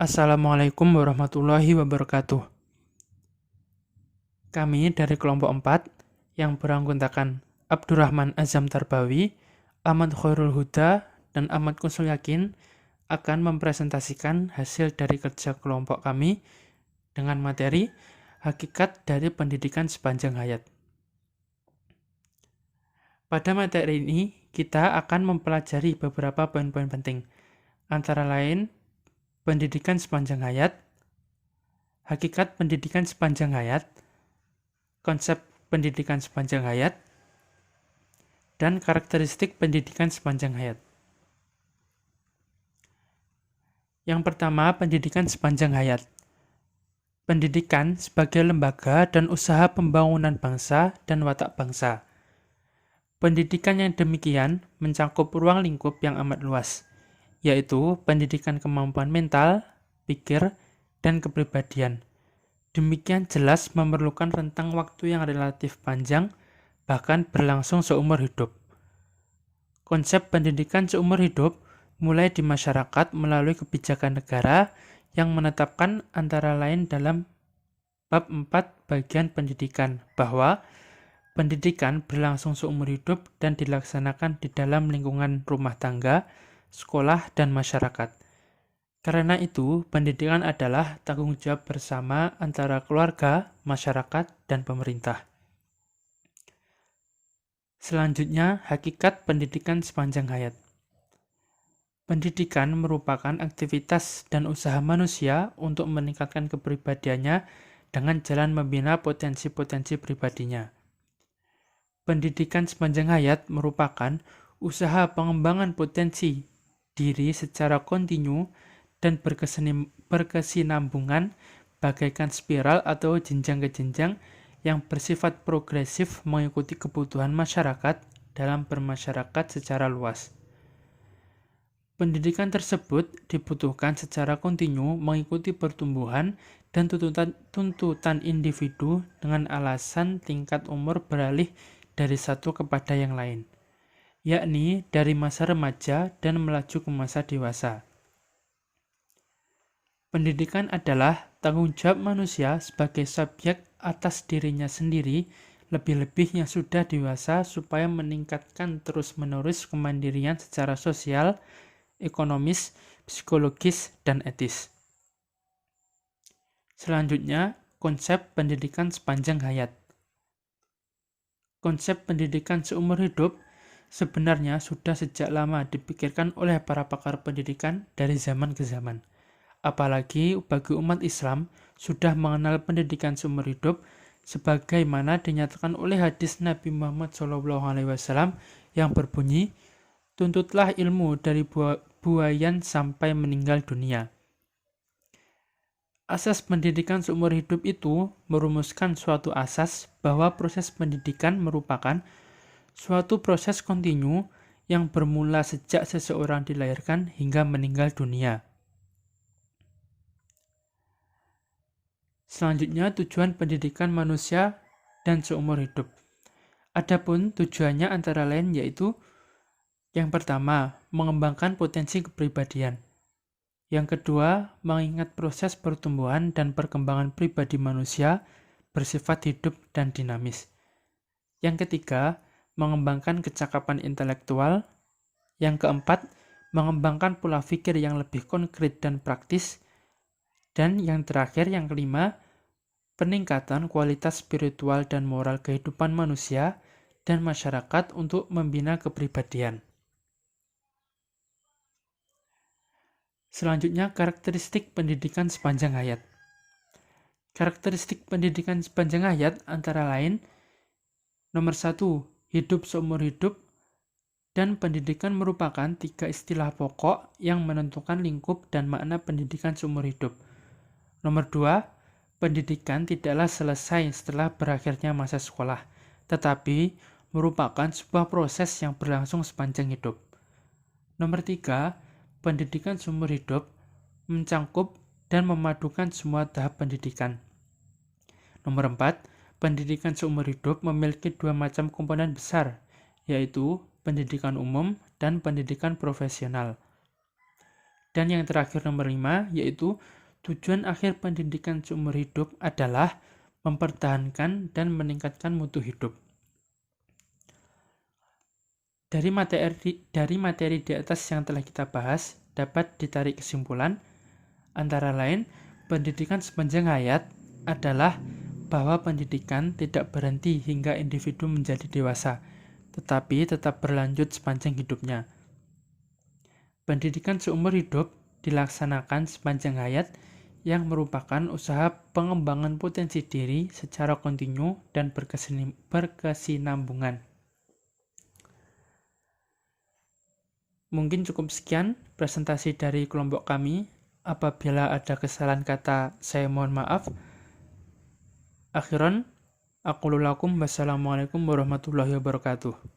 Assalamualaikum warahmatullahi wabarakatuh. Kami dari kelompok 4 yang beranggotakan Abdurrahman Azam Tarbawi, Ahmad Khairul Huda, dan Ahmad Kusul Yakin akan mempresentasikan hasil dari kerja kelompok kami dengan materi Hakikat dari Pendidikan Sepanjang Hayat. Pada materi ini, kita akan mempelajari beberapa poin-poin penting, antara lain pendidikan sepanjang hayat, hakikat pendidikan sepanjang hayat, konsep pendidikan sepanjang hayat, dan karakteristik pendidikan sepanjang hayat. Yang pertama, pendidikan sepanjang hayat. Pendidikan sebagai lembaga dan usaha pembangunan bangsa dan watak bangsa. Pendidikan yang demikian mencakup ruang lingkup yang amat luas, yaitu pendidikan kemampuan mental, pikir, dan kepribadian. Demikian jelas memerlukan rentang waktu yang relatif panjang, bahkan berlangsung seumur hidup. Konsep pendidikan seumur hidup mulai di masyarakat melalui kebijakan negara yang menetapkan antara lain dalam bab 4 bagian pendidikan bahwa pendidikan berlangsung seumur hidup dan dilaksanakan di dalam lingkungan rumah tangga, sekolah, dan masyarakat. Karena itu, pendidikan adalah tanggung jawab bersama antara keluarga, masyarakat, dan pemerintah. Selanjutnya, hakikat pendidikan sepanjang hayat. Pendidikan merupakan aktivitas dan usaha manusia untuk meningkatkan kepribadiannya dengan jalan membina potensi-potensi pribadinya. Pendidikan sepanjang hayat merupakan usaha pengembangan potensi diri secara kontinu dan berkesinambungan bagaikan spiral atau jenjang ke jenjang yang bersifat progresif mengikuti kebutuhan masyarakat dalam bermasyarakat secara luas. Pendidikan tersebut dibutuhkan secara kontinu mengikuti pertumbuhan dan tuntutan individu dengan alasan tingkat umur beralih dari satu kepada yang lain, yakni dari masa remaja dan melaju ke masa dewasa. Pendidikan adalah tanggung jawab manusia sebagai subjek atas dirinya sendiri, lebih-lebih yang sudah dewasa supaya meningkatkan terus-menerus kemandirian secara sosial, ekonomis, psikologis, dan etis. Selanjutnya, konsep pendidikan sepanjang hayat. Konsep pendidikan seumur hidup sebenarnya sudah sejak lama dipikirkan oleh para pakar pendidikan dari zaman ke zaman. Apalagi bagi umat Islam sudah mengenal pendidikan seumur hidup sebagaimana dinyatakan oleh hadis Nabi Muhammad SAW yang berbunyi, "Tuntutlah ilmu dari buayan sampai meninggal dunia." Asas pendidikan seumur hidup itu merumuskan suatu asas bahwa proses pendidikan merupakan suatu proses kontinu yang bermula sejak seseorang dilahirkan hingga meninggal dunia. Selanjutnya, tujuan pendidikan manusia dan seumur hidup. Adapun tujuannya antara lain yaitu yang pertama, mengembangkan potensi kepribadian. Yang kedua, mengingat proses pertumbuhan dan perkembangan pribadi manusia bersifat hidup dan dinamis. Yang ketiga, mengembangkan kecakapan intelektual. Yang keempat, mengembangkan pola pikir yang lebih konkret dan praktis. Dan yang terakhir, yang kelima, peningkatan kualitas spiritual dan moral kehidupan manusia dan masyarakat untuk membina kepribadian. Selanjutnya, karakteristik pendidikan sepanjang hayat. Karakteristik pendidikan sepanjang hayat antara lain, nomor 1, hidup seumur hidup, dan pendidikan merupakan 3 istilah pokok yang menentukan lingkup dan makna pendidikan seumur hidup. Nomor 2, pendidikan tidaklah selesai setelah berakhirnya masa sekolah, tetapi merupakan sebuah proses yang berlangsung sepanjang hidup. Nomor 3, pendidikan seumur hidup mencangkup dan memadukan semua tahap pendidikan. Nomor 4, pendidikan seumur hidup memiliki 2 macam komponen besar, yaitu pendidikan umum dan pendidikan profesional. Dan yang terakhir nomor 5, yaitu tujuan akhir pendidikan seumur hidup adalah mempertahankan dan meningkatkan mutu hidup. Dari materi di atas yang telah kita bahas, dapat ditarik kesimpulan, antara lain, pendidikan sepanjang hayat adalah bahwa pendidikan tidak berhenti hingga individu menjadi dewasa, tetapi tetap berlanjut sepanjang hidupnya. Pendidikan seumur hidup dilaksanakan sepanjang hayat yang merupakan usaha pengembangan potensi diri secara kontinu dan berkesinambungan. Mungkin cukup sekian presentasi dari kelompok kami. Apabila ada kesalahan kata, saya mohon maaf. Akhiran, aqulu lakum wassalamualaikum warahmatullahi wabarakatuh.